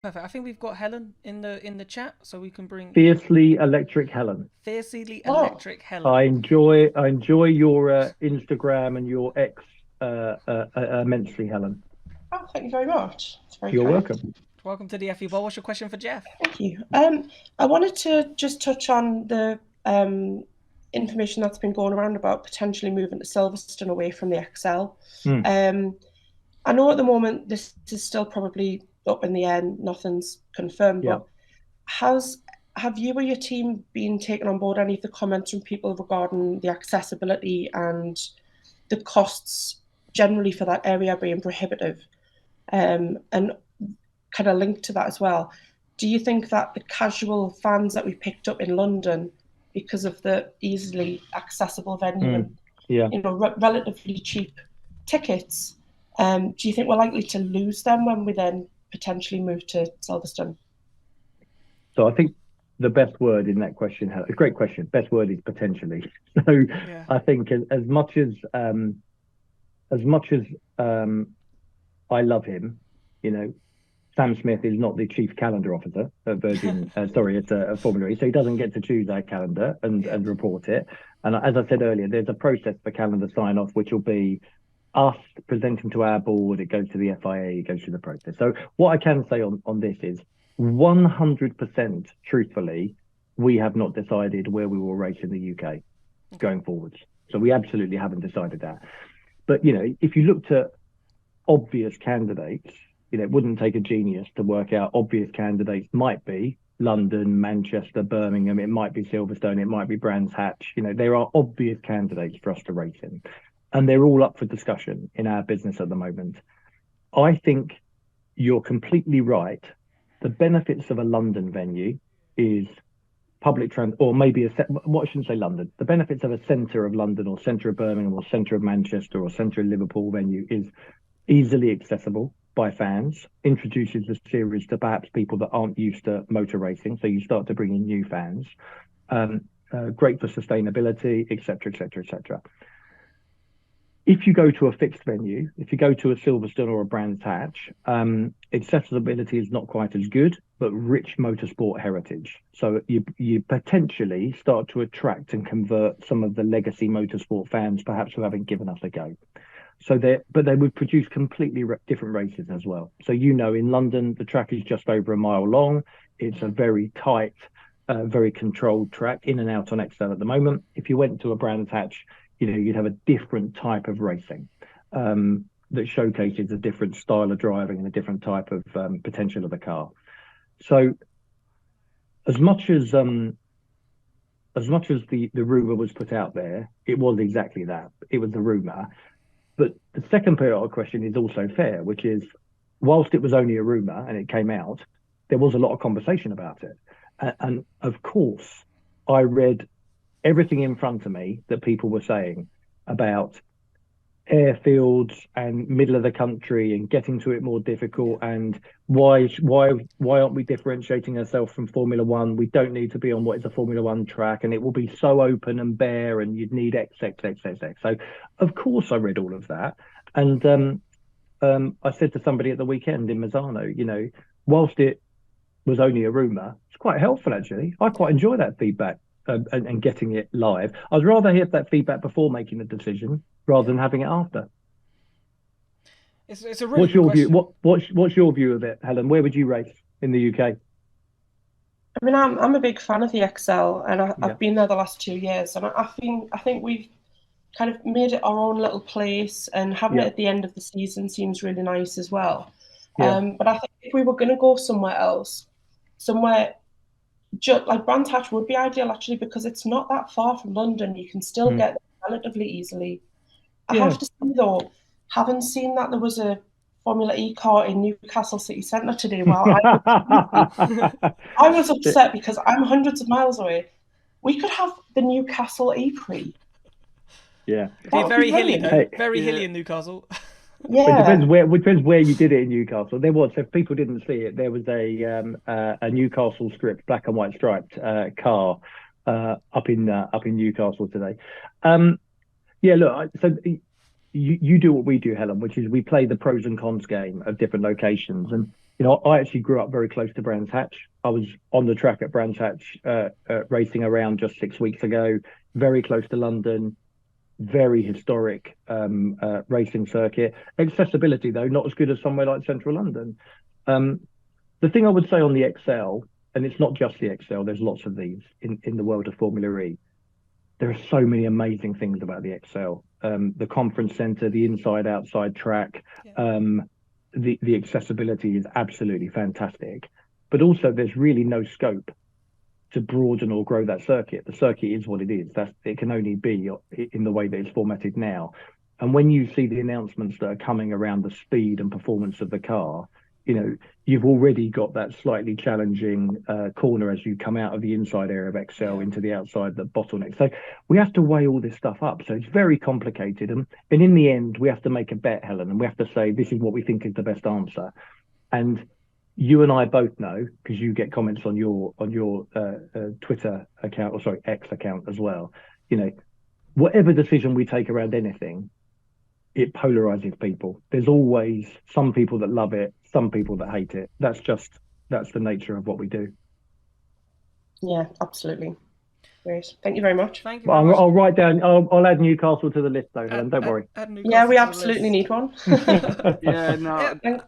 Perfect. I think we've got Helen in the chat, so we can bring Fiercely Electric Helen. fiercely Oh, electric Helen. I enjoy your Instagram and your X immensely, Helen. oh, thank you very much. It's very You're kind. welcome. Welcome to the FE Bowl. What's your question for Jeff? Thank you. I wanted to just touch on the information that's been going around about potentially moving to Silverstone away from the XL. Mm, Um, I know at the moment this is still probably up in the air, nothing's confirmed, yeah. but has have you or your team been taking on board any of the comments from people regarding the accessibility and the costs generally for that area being prohibitive? And kind of linked to that as well, do you think that the casual fans that we picked up in London, because of the easily accessible venue and Mm, yeah. relatively cheap tickets, do you think we're likely to lose them when we then potentially move to Silverstone? So I think the best word in that question, a great question. Best word is potentially. So Yeah. I think as much as I love him, you know, Sam Smith is not the chief calendar officer at Virgin. Sorry, it's a Formula E, so he doesn't get to choose our calendar Yeah. and report it. And as I said earlier, there's a process for calendar sign off, which will be us presenting to our board. It goes to the FIA, it goes through the process. So what I can say on this is 100% truthfully, we have not decided where we will race in the UK Okay. going forwards. So we absolutely haven't decided that. But if you looked at obvious candidates, it wouldn't take a genius to work out obvious candidates might be London, Manchester, Birmingham, it might be Silverstone, it might be Brands Hatch. There are obvious candidates for us to race in, and they're all up for discussion in our business at the moment. I think you're completely right. The benefits of a London venue is public transport, or maybe what I shouldn't say London. The benefits of a centre of London, or centre of Birmingham, or centre of Manchester, or centre of Liverpool venue is easily accessible by fans, introduces the series to perhaps people that aren't used to motor racing. So you start to bring in new fans. Great for sustainability, etc., etc., etc. If you go to a fixed venue, if you go to a Silverstone or a Brands Hatch, accessibility is not quite as good, but rich motorsport heritage. So you potentially start to attract and convert some of the legacy motorsport fans, perhaps who haven't given us a go. But they would produce completely different races as well. So in London, the track is just over a mile long. It's a very tight, very controlled track, in and out on XL at the moment. If you went to a Brands Hatch, you'd have a different type of racing that showcases a different style of driving and a different type of potential of the car. So as much as the rumor was put out there, it was exactly that. It was a rumor. But the second part of the question is also fair, which is, whilst it was only a rumor and it came out, there was a lot of conversation about it. And of course, I read everything in front of me that people were saying about airfields and middle of the country and getting to it more difficult, and why aren't we differentiating ourselves from Formula One? We don't need to be on what is a Formula One track, and it will be so open and bare, and you'd need XXXXX. So of course I read all of that, and I said to somebody at the weekend in Mazzano, whilst it was only a rumor, it's quite helpful actually. I quite enjoy that feedback. And getting it live. I'd rather hear that feedback before making a decision rather Yeah. than having it after. It's a really What's good your view? question. What's your view of it, Helen? Where would you race in the UK? I mean, I'm a big fan of the XL, and Yeah, I've been there the last 2 years, and I think we've kind of made it our own little place, and having it yeah, at the end of the season seems really nice as well. yeah, But I think if we were going to go somewhere else, somewhere like Brands Hatch would be ideal actually, because it's not that far from London. You can still mm, get there relatively easily. I yeah. have to say though, having seen that there was a Formula E car in Newcastle City Centre today, I was upset because I'm hundreds of miles away. We could have the Newcastle E-Prix. Yeah. It'd be That would be very hilly brilliant. though. Hey, Very yeah. hilly in Newcastle. It depends Yeah. where you did it in Newcastle. There was, if people didn't see it, there was a Newcastle script, black and white striped car up in Newcastle today. Um, yeah, look, so you do what we do, Helen, which is we play the pros and cons game of different locations. And You know, I actually grew up very close to Brands Hatch. I was on the track at Brands Hatch racing around just 6 weeks ago, very close to London, very historic racing circuit. Accessibility, though, not as good as somewhere like central London. The thing I would say on the XL, and it's not just the XL, there's lots of these in the world of Formula E. There are so many amazing things about the XL. The conference centre, the inside-outside track, the accessibility is absolutely fantastic. But also there's really no scope to broaden or grow that circuit. The circuit is what it is. It can only be in the way that it's formatted now. And when you see the announcements that are coming around the speed and performance of the car, you know, you've already got that slightly challenging corner as you come out of the inside area of XL into the outside, the bottleneck. So we have to weigh all this stuff up. So it's very complicated. And in the end, we have to make a bet, Helen, and we have to say, this is what we think is the best answer. And you and I both know, because you get comments on your Twitter account, or sorry, X account as well. You know, whatever decision we take around anything, it polarizes people. There's always some people that love it, some people that hate it. That's the nature of what we do. Yeah, absolutely. Great. Thank you very much. Thank you very much. I'll write down. I'll add Newcastle to the list, though, Helen. Don't worry. Yeah, we absolutely need one. Yeah, no.